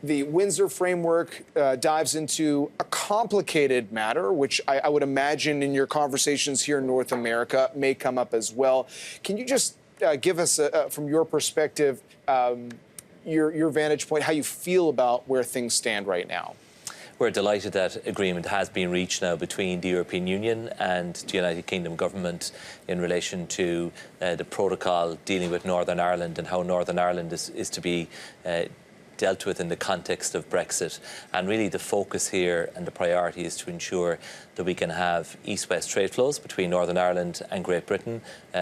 The Windsor framework dives into a complicated matter, which I would imagine in your conversations here in North America may come up as well. Can you just give us, from your perspective, your vantage point, how you feel about where things stand right now? We're delighted that agreement has been reached now between the European Union and the United Kingdom government in relation to the protocol dealing with Northern Ireland and how Northern Ireland is to be dealt with in the context of Brexit. And really the focus here and the priority is to ensure that we can have east-west trade flows between Northern Ireland and Great Britain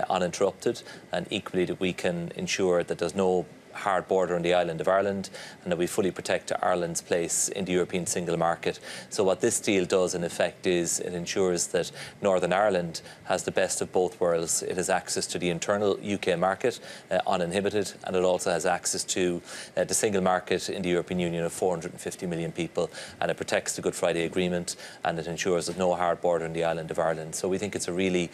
uninterrupted, and equally that we can ensure that there's no hard border on the island of Ireland and that we fully protect Ireland's place in the European single market. So what this deal does in effect is it ensures that Northern Ireland has the best of both worlds. It has access to the internal UK market uninhibited, and it also has access to the single market in the European Union of 450 million people, and it protects the Good Friday Agreement, and it ensures there's no hard border on the island of Ireland. So we think it's a really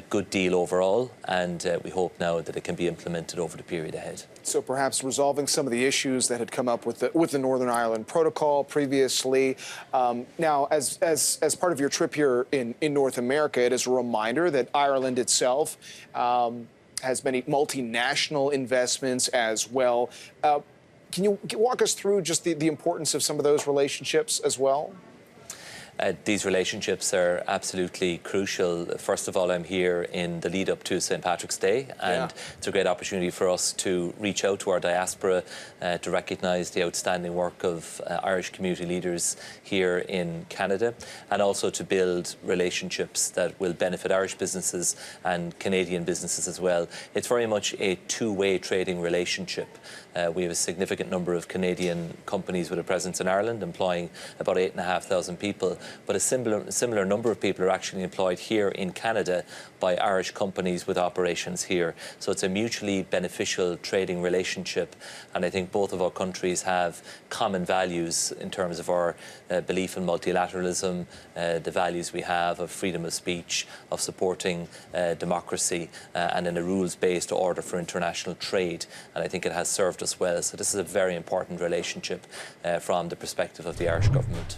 good deal overall, and we hope now that it can be implemented over the period ahead. So perhaps resolving some of the issues that had come up with the Northern Ireland Protocol previously. Now, as part of your trip here in North America, it is a reminder that Ireland itself has many multinational investments as well. Can you walk us through just the importance of some of those relationships as well? These relationships are absolutely crucial. First of all, I'm here in the lead up to St. Patrick's Day, and it's a great opportunity for us to reach out to our diaspora to recognise the outstanding work of Irish community leaders here in Canada, and also to build relationships that will benefit Irish businesses and Canadian businesses as well. It's very much a two-way trading relationship. We have a significant number of Canadian companies with a presence in Ireland, employing about 8,500 people. But a similar number of people are actually employed here in Canada by Irish companies with operations here. So it's a mutually beneficial trading relationship, and I think both of our countries have common values in terms of our belief in multilateralism, the values we have of freedom of speech, of supporting democracy, and in a rules-based order for international trade. And I think it has served us well. So this is a very important relationship from the perspective of the Irish government.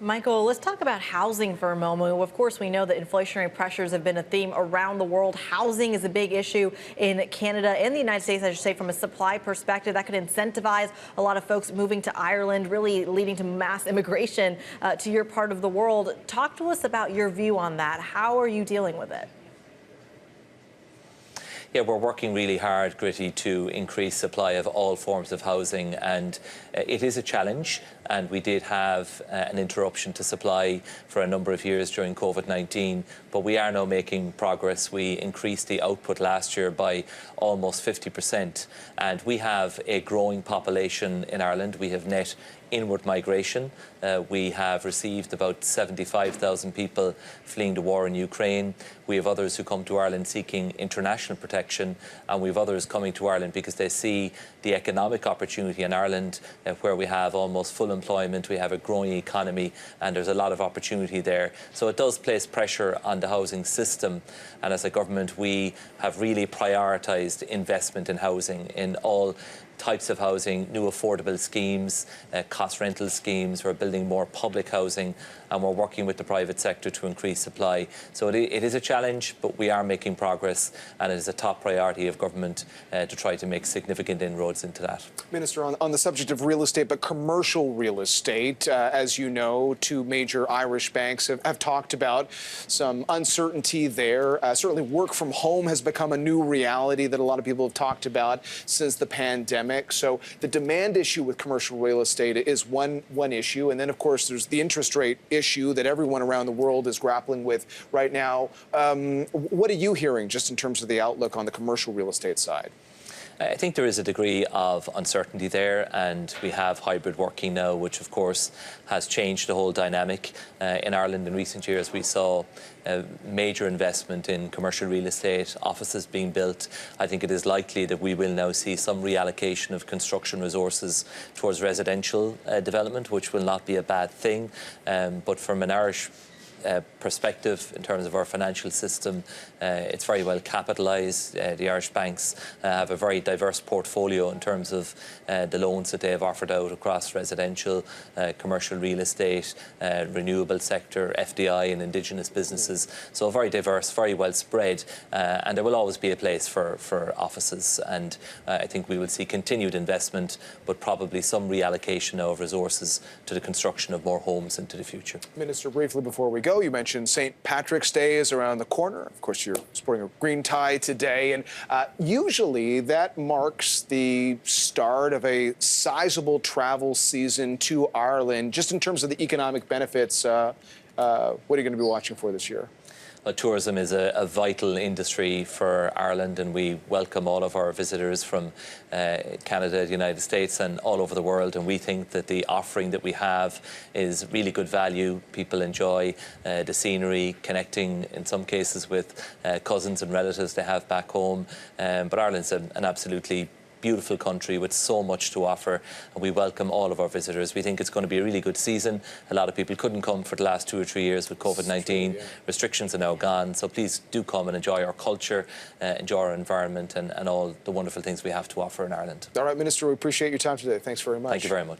Michael, let's talk about housing for a moment. Of course, we know that inflationary pressures have been a theme around the world. Housing is a big issue in Canada and the United States, I should say, from a supply perspective. That could incentivize a lot of folks moving to Ireland, really leading to mass immigration to your part of the world. Talk to us about your view on that. How are you dealing with it? Yeah, we're working really hard, Kriti, to increase supply of all forms of housing, and it is a challenge. And we did have an interruption to supply for a number of years during COVID-19, but we are now making progress. We increased the output last year by almost 50%, and we have a growing population in Ireland. We have net inward migration. We have received about 75,000 people fleeing the war in Ukraine. We have others who come to Ireland seeking international protection, and we have others coming to Ireland because they see the economic opportunity in Ireland, where we have almost full employment, we have a growing economy, and there's a lot of opportunity there. So it does place pressure on the housing system, and as a government we have really prioritised investment in housing, in all types of housing, new affordable schemes, cost rental schemes. We're building more public housing, and we're working with the private sector to increase supply. So it is a challenge, but we are making progress, and it is a top priority of government to try to make significant inroads into that. Minister, on the subject of real estate, but commercial real estate, as you know, two major Irish banks have talked about some uncertainty there. Certainly work from home has become a new reality that a lot of people have talked about since the pandemic. So the demand issue with commercial real estate is one issue. And then, of course, there's the interest rate issue that everyone around the world is grappling with right now. What are you hearing just in terms of the outlook on the commercial real estate side? I think there is a degree of uncertainty there, and we have hybrid working now, which of course has changed the whole dynamic. In Ireland in recent years we saw major investment in commercial real estate, offices being built. I think it is likely that we will now see some reallocation of construction resources towards residential development, which will not be a bad thing. But from an Irish perspective in terms of our financial system. It's very well capitalised. The Irish banks have a very diverse portfolio in terms of the loans that they have offered out across residential, commercial real estate, renewable sector, FDI and indigenous businesses. So very diverse, very well spread, and there will always be a place for offices. And I think we will see continued investment, but probably some reallocation of resources to the construction of more homes into the future. Minister, briefly before we go, you mentioned St. Patrick's Day is around the corner. Of course, you're sporting a green tie today, and usually that marks the start of a sizable travel season to Ireland. Just in terms of the economic benefits, what are you going to be watching for this year? Well, tourism is a vital industry for Ireland, and we welcome all of our visitors from Canada, the United States and all over the world, and we think that the offering that we have is really good value. People enjoy the scenery, connecting in some cases with cousins and relatives they have back home, but Ireland's an absolutely beautiful country with so much to offer, and we welcome all of our visitors. We think it's going to be a really good season. A lot of people couldn't come for the last 2 or 3 years with COVID-19. Yeah. Restrictions are now gone, so please do come and enjoy our culture, enjoy our environment and all the wonderful things we have to offer in Ireland. All right, Minister, we appreciate your time today. Thanks very much. Thank you very much.